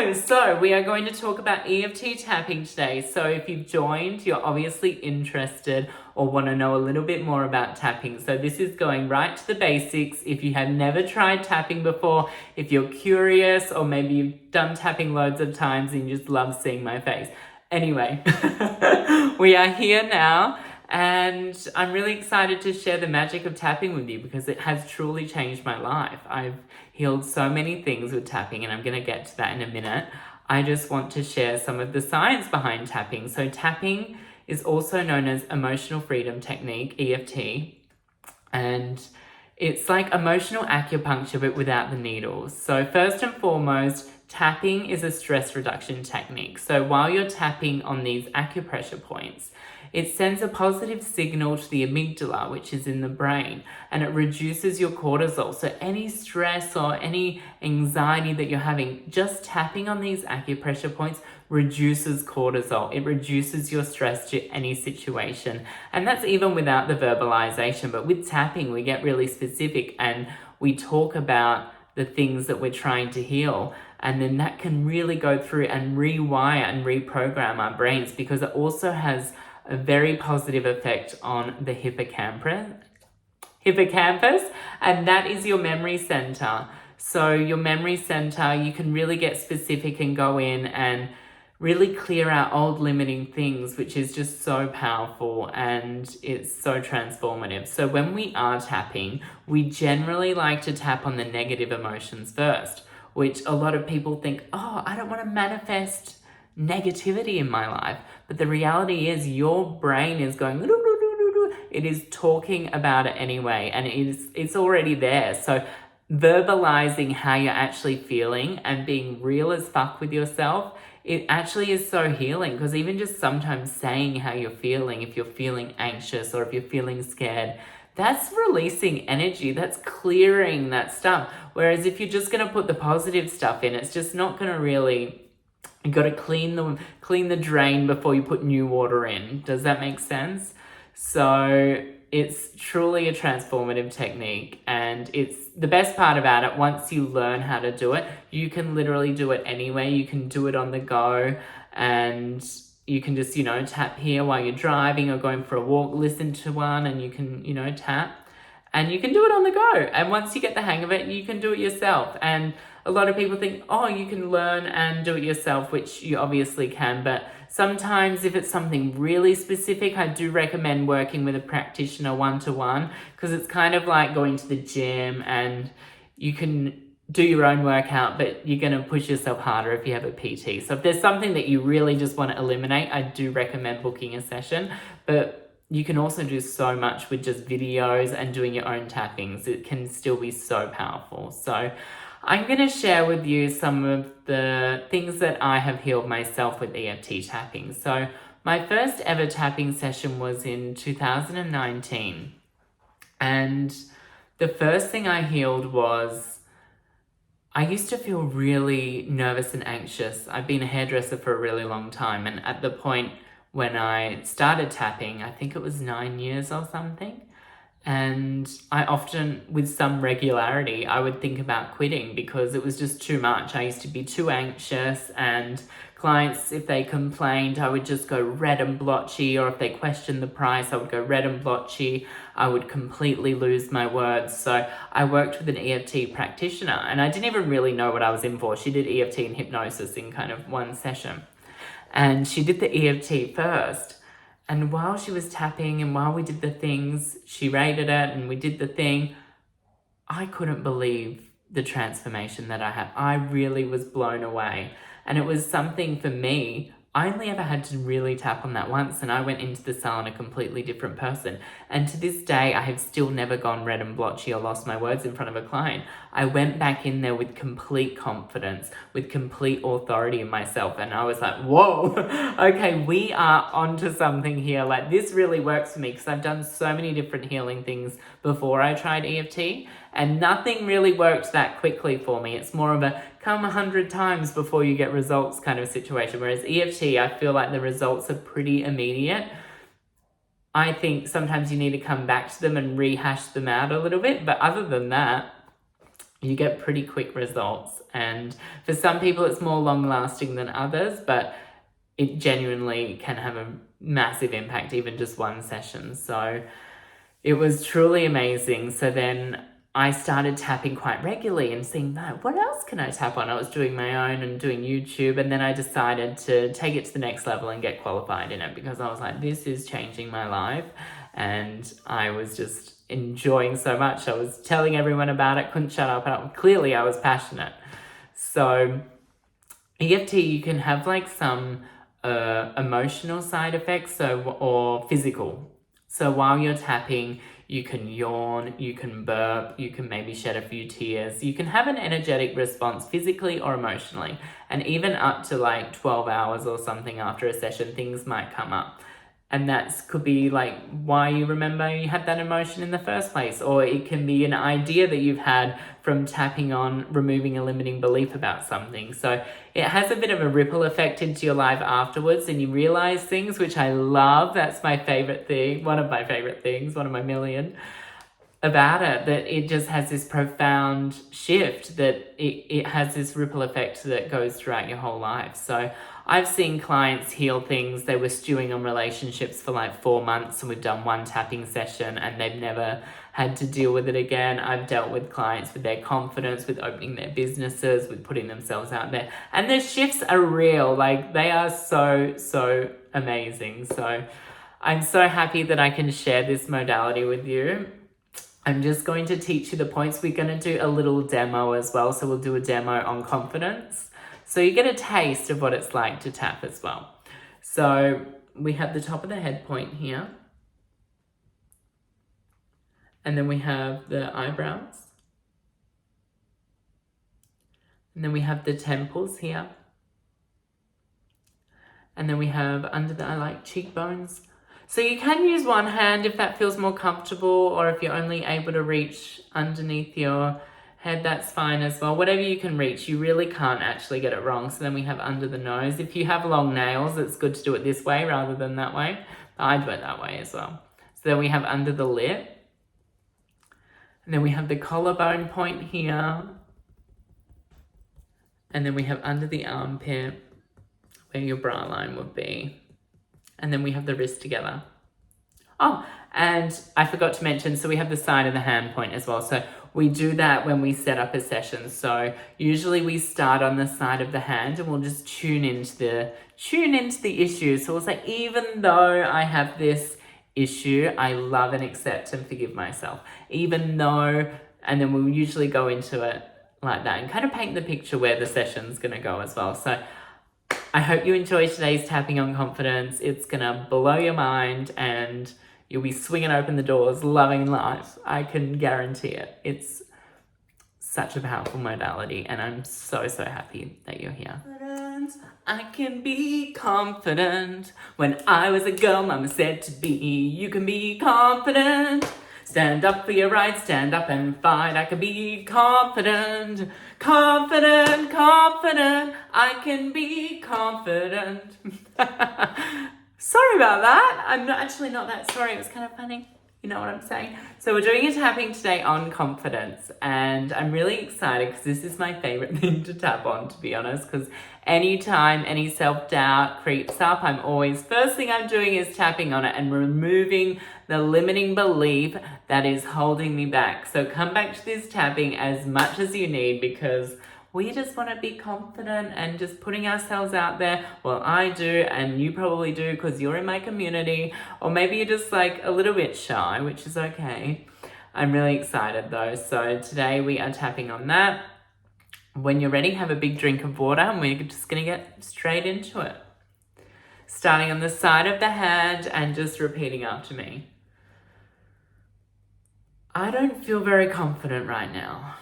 Hello! So we are going to talk about EFT tapping today. So if you've joined, you're obviously interested or want to know a little bit more about tapping. So this is going right to the basics. If you have never tried tapping before, if you're curious, or maybe you've done tapping loads of times and you just love seeing my face. Anyway, we are here now. And I'm really excited to share the magic of tapping with you because it has truly changed my life. I've healed so many things with tapping, and I'm going to get to that in a minute. I just want to share some of the science behind tapping. So tapping is also known as emotional freedom technique, EFT, and it's like emotional acupuncture but without the needles. So first and foremost, tapping is a stress reduction technique. So while you're tapping on these acupressure points, it sends a positive signal to the amygdala, which is in the brain, and it reduces your cortisol. So any stress or any anxiety that you're having, just tapping on these acupressure points reduces cortisol. It reduces your stress to any situation. And that's even without the verbalization. But with tapping, we get really specific and we talk about the things that we're trying to heal. And then that can really go through and rewire and reprogram our brains, because it also has a very positive effect on the hippocampus, and that is your memory center. So your memory center, you can really get specific and go in and really clear out old limiting things, which is just so powerful and it's so transformative. So when we are tapping, we generally like to tap on the negative emotions first, which a lot of people think, oh, I don't want to manifest negativity in my life. But the reality is your brain is going, it is talking about it anyway, and it's already there. So verbalizing how you're actually feeling and being real as fuck with yourself, it actually is so healing, because even just sometimes saying how you're feeling, if you're feeling anxious or if you're feeling scared, that's releasing energy, that's clearing that stuff. Whereas if you're just going to put the positive stuff in, it's just not going to really. You got to clean the drain before you put new water in. Does that make sense? So it's truly a transformative technique, and it's the best part about it. Once you learn how to do it, you can literally do it anyway. You can do it on the go, and you can just, tap here while you're driving or going for a walk, listen to one, and you can, tap. And you can do it on the go. And once you get the hang of it, you can do it yourself. And a lot of people think, oh, you can learn and do it yourself, which you obviously can. But sometimes if it's something really specific, I do recommend working with a practitioner one-to-one, because it's kind of like going to the gym and you can do your own workout, but you're going to push yourself harder if you have a PT. So if there's something that you really just want to eliminate, I do recommend booking a session. But you can also do so much with just videos and doing your own tappings. It can still be so powerful. So I'm going to share with you some of the things that I have healed myself with EFT tapping. So my first ever tapping session was in 2019. And the first thing I healed was, I used to feel really nervous and anxious. I've been a hairdresser for a really long time. And at the point when I started tapping, I think it was 9 years or something. And I often, with some regularity, I would think about quitting because it was just too much. I used to be too anxious, and clients, if they complained, I would just go red and blotchy, or if they questioned the price, I would go red and blotchy. I would completely lose my words. So I worked with an EFT practitioner, and I didn't even really know what I was in for. She did EFT and hypnosis in kind of one session. And she did the EFT first. And while she was tapping and while we did the things, she rated it and we did the thing, I couldn't believe the transformation that I had. I really was blown away. And it was something for me, I only ever had to really tap on that once, and I went into the salon a completely different person. And to this day, I have still never gone red and blotchy or lost my words in front of a client. I went back in there with complete confidence, with complete authority in myself. And I was like, whoa, okay, we are onto something here. Like, this really works for me, because I've done so many different healing things before I tried EFT, and nothing really worked that quickly for me. It's more of a come 100 times before you get results kind of situation. Whereas EFT, I feel like the results are pretty immediate. I think sometimes you need to come back to them and rehash them out a little bit. But other than that, you get pretty quick results. And for some people, it's more long lasting than others, but it genuinely can have a massive impact, even just one session. So it was truly amazing. So then I started tapping quite regularly and seeing, no, what else can I tap on? I was doing my own and doing YouTube, and then I decided to take it to the next level and get qualified in it, because I was like, this is changing my life. And I was just enjoying so much. I was telling everyone about it, couldn't shut up. And clearly I was passionate. So EFT, you can have like some emotional side effects, or physical. So while you're tapping, you can yawn, you can burp, you can maybe shed a few tears. You can have an energetic response physically or emotionally. And even up to like 12 hours or something after a session, things might come up. And that could be like why you remember you had that emotion in the first place. Or it can be an idea that you've had from tapping on removing a limiting belief about something. So it has a bit of a ripple effect into your life afterwards, and you realize things, which I love. That's my favorite thing, one of my favorite things, one of my million about it, that it just has this profound shift, that it has this ripple effect that goes throughout your whole life. So I've seen clients heal things. They were stewing on relationships for like 4 months, and we've done one tapping session and they've never had to deal with it again. I've dealt with clients with their confidence, with opening their businesses, with putting themselves out there. And the shifts are real. Like, they are so amazing. So I'm so happy that I can share this modality with you. I'm just going to teach you the points. We're going to do a little demo as well. So we'll do a demo on confidence. So you get a taste of what it's like to tap as well. So we have the top of the head point here. And then we have the eyebrows. And then we have the temples here. And then we have under the cheekbones. So you can use one hand if that feels more comfortable, or if you're only able to reach underneath your head, that's fine as well. Whatever you can reach, you really can't actually get it wrong. So then we have under the nose. If you have long nails, it's good to do it this way rather than that way. I do it that way as well. So then we have under the lip. And then we have the collarbone point here. And then we have under the armpit, where your bra line would be. And then we have the wrist together. Oh, and I forgot to mention, so we have the side of the hand point as well. So we do that when we set up a session. So usually we start on the side of the hand, and we'll just tune into the issue. So we'll say, even though I have this issue, I love and accept and forgive myself. Even though, and then we'll usually go into it like that and kind of paint the picture where the session's going to go as well. So I hope you enjoyed today's tapping on confidence. It's going to blow your mind, and you'll be swinging open the doors, loving life. I can guarantee it. It's such a powerful modality, and I'm so happy that you're here. I can be confident. When I was a girl, mama said to be, you can be confident. Stand up for your rights, stand up and fight. I can be confident, confident, confident. I can be confident. Sorry about that. I'm not that sorry. It was kind of funny. You know what I'm saying? So we're doing a tapping today on confidence, and I'm really excited because this is my favorite thing to tap on, to be honest, because anytime any self-doubt creeps up, first thing I'm doing is tapping on it and removing the limiting belief that is holding me back. So come back to this tapping as much as you need, because we just want to be confident and just putting ourselves out there. Well, I do, and you probably do because you're in my community, or maybe you're just like a little bit shy, which is okay. I'm really excited though. So today we are tapping on that. When you're ready, have a big drink of water, and we're just going to get straight into it. Starting on the side of the hand and just repeating after me. I don't feel very confident right now.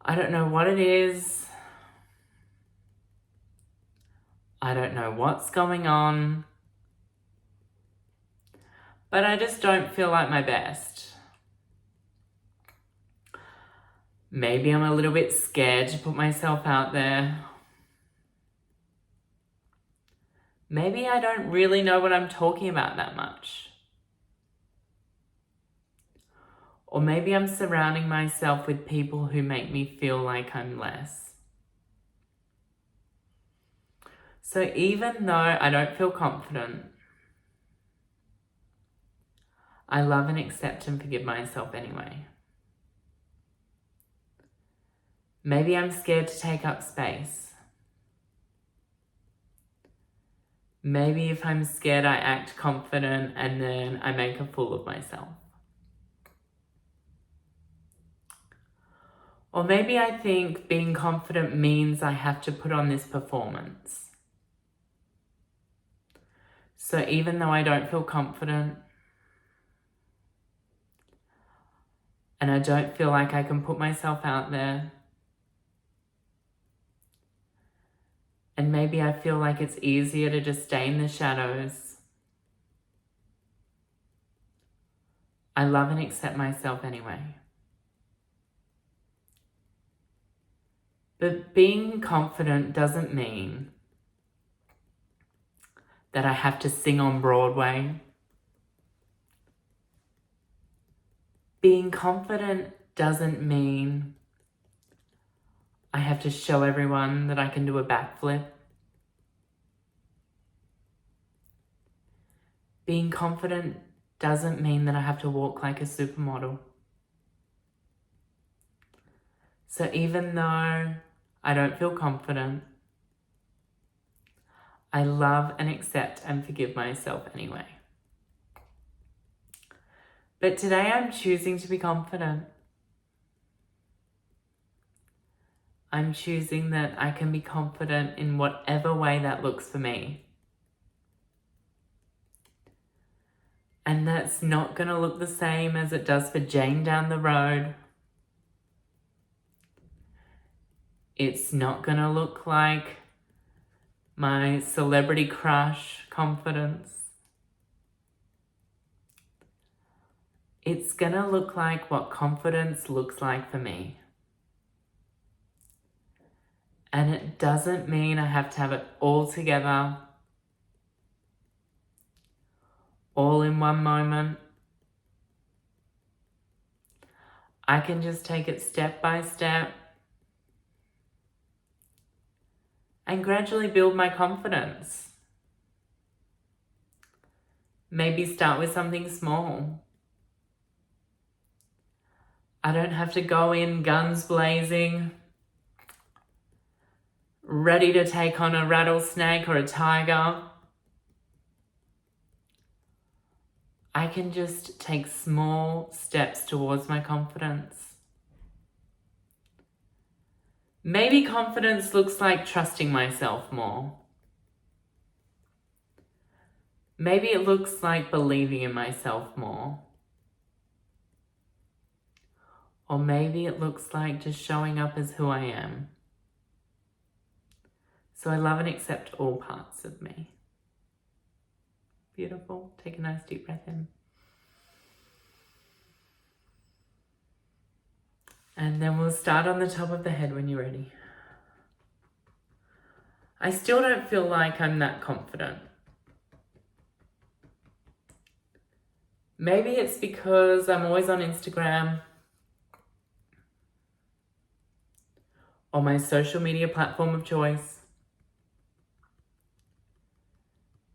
I don't know what it is. I don't know what's going on. But I just don't feel like my best. Maybe I'm a little bit scared to put myself out there. Maybe I don't really know what I'm talking about that much. Or maybe I'm surrounding myself with people who make me feel like I'm less. So even though I don't feel confident, I love and accept and forgive myself anyway. Maybe I'm scared to take up space. Maybe if I'm scared, I act confident and then I make a fool of myself. Or maybe I think being confident means I have to put on this performance. So even though I don't feel confident and I don't feel like I can put myself out there, and maybe I feel like it's easier to just stay in the shadows, I love and accept myself anyway. But being confident doesn't mean that I have to sing on Broadway. Being confident doesn't mean I have to show everyone that I can do a backflip. Being confident doesn't mean that I have to walk like a supermodel. So even though I don't feel confident, I love and accept and forgive myself anyway. But today I'm choosing to be confident. I'm choosing that I can be confident in whatever way that looks for me. And that's not going to look the same as it does for Jane down the road. It's not going to look like my celebrity crush confidence. It's going to look like what confidence looks like for me. And it doesn't mean I have to have it all together, all in one moment. I can just take it step by step and gradually build my confidence. Maybe start with something small. I don't have to go in guns blazing, ready to take on a rattlesnake or a tiger. I can just take small steps towards my confidence. Maybe confidence looks like trusting myself more. Maybe it looks like believing in myself more. Or maybe it looks like just showing up as who I am. So I love and accept all parts of me. Beautiful. Take a nice deep breath in. And then we'll start on the top of the head when you're ready. I still don't feel like I'm that confident. Maybe it's because I'm always on Instagram or my social media platform of choice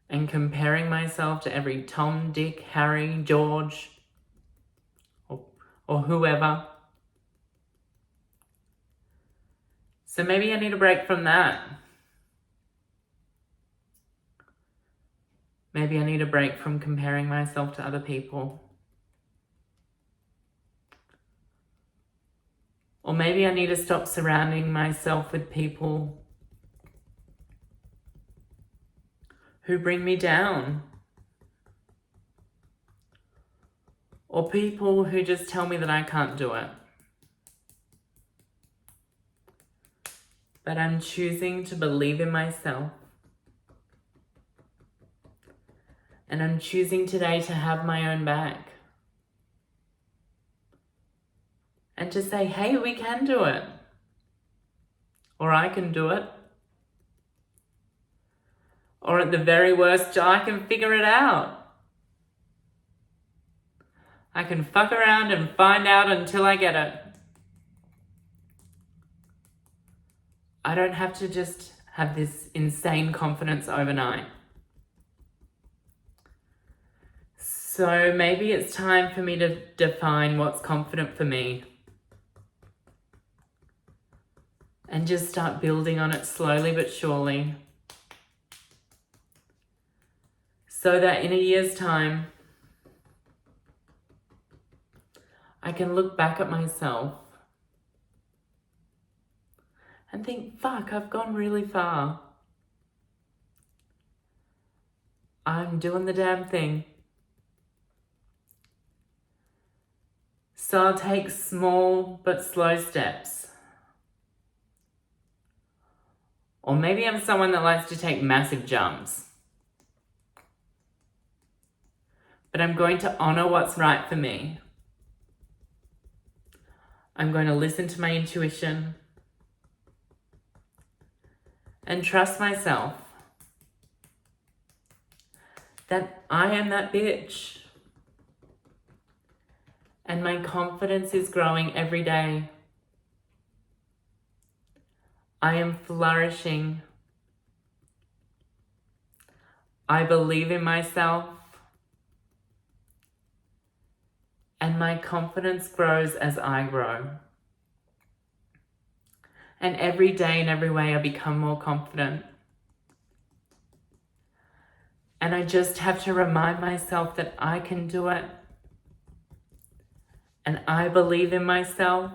and comparing myself to every Tom, Dick, Harry, George, or whoever. So maybe I need a break from that. Maybe I need a break from comparing myself to other people. Or maybe I need to stop surrounding myself with people who bring me down. Or people who just tell me that I can't do it. But I'm choosing to believe in myself. And I'm choosing today to have my own back. And to say, hey, we can do it. Or I can do it. Or at the very worst, I can figure it out. I can fuck around and find out until I get it. I don't have to just have this insane confidence overnight. So maybe it's time for me to define what's confident for me. And just start building on it slowly but surely. So that in a year's time, I can look back at myself and think, fuck, I've gone really far. I'm doing the damn thing. So I'll take small but slow steps. Or maybe I'm someone that likes to take massive jumps. But I'm going to honor what's right for me. I'm going to listen to my intuition and trust myself that I am that bitch. And my confidence is growing every day. I am flourishing. I believe in myself. And my confidence grows as I grow. And every day in every way I become more confident. And I just have to remind myself that I can do it. And I believe in myself.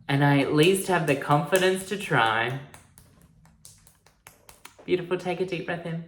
And I at least have the confidence to try. Beautiful, take a deep breath in.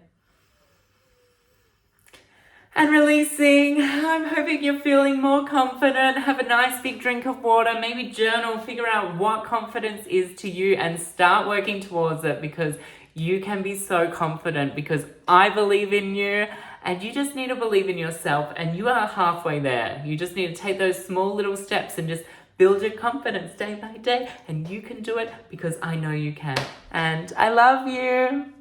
And releasing. I'm hoping you're feeling more confident. Have a nice big drink of water. Maybe journal. Figure out what confidence is to you and start working towards it, because you can be so confident, because I believe in you and you just need to believe in yourself, and you are halfway there. You just need to take those small little steps and just build your confidence day by day, and you can do it because I know you can. And I love you.